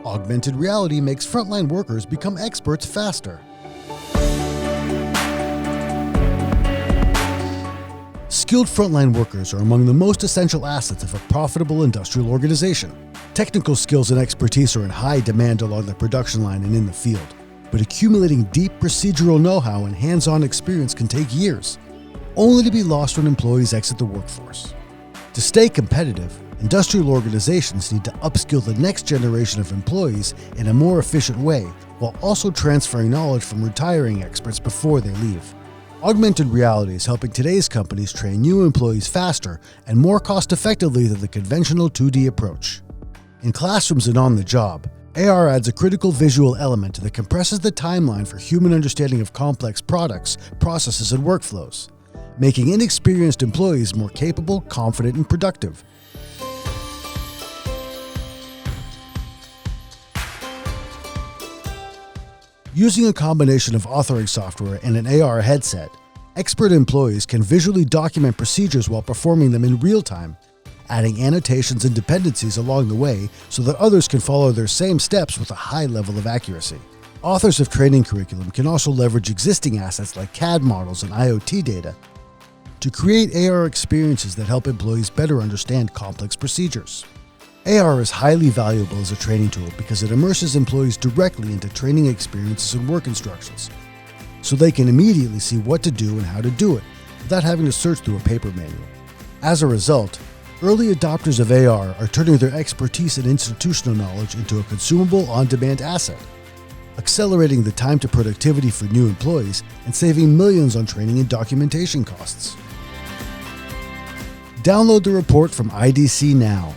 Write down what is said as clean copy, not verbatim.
Augmented reality makes frontline workers become experts faster. Skilled frontline workers are among the most essential assets of a profitable industrial organization. Technical skills and expertise are in high demand along the production line and in the field, but accumulating deep procedural know-how and hands-on experience can take years, only to be lost when employees exit the workforce. To stay competitive, industrial organizations need to upskill the next generation of employees in a more efficient way, while also transferring knowledge from retiring experts before they leave. Augmented reality is helping today's companies train new employees faster and more cost-effectively than the conventional 2D approach. In classrooms and on the job, AR adds a critical visual element that compresses the timeline for human understanding of complex products, processes, and workflows, making inexperienced employees more capable, confident, and productive. Using a combination of authoring software and an AR headset, expert employees can visually document procedures while performing them in real time, adding annotations and dependencies along the way so that others can follow their same steps with a high level of accuracy. Authors of training curriculum can also leverage existing assets like CAD models and IoT data to create AR experiences that help employees better understand complex procedures. AR is highly valuable as a training tool because it immerses employees directly into training experiences and work instructions, so they can immediately see what to do and how to do it without having to search through a paper manual. As a result, early adopters of AR are turning their expertise and institutional knowledge into a consumable on-demand asset, accelerating the time to productivity for new employees and saving millions on training and documentation costs. Download the report from IDC now.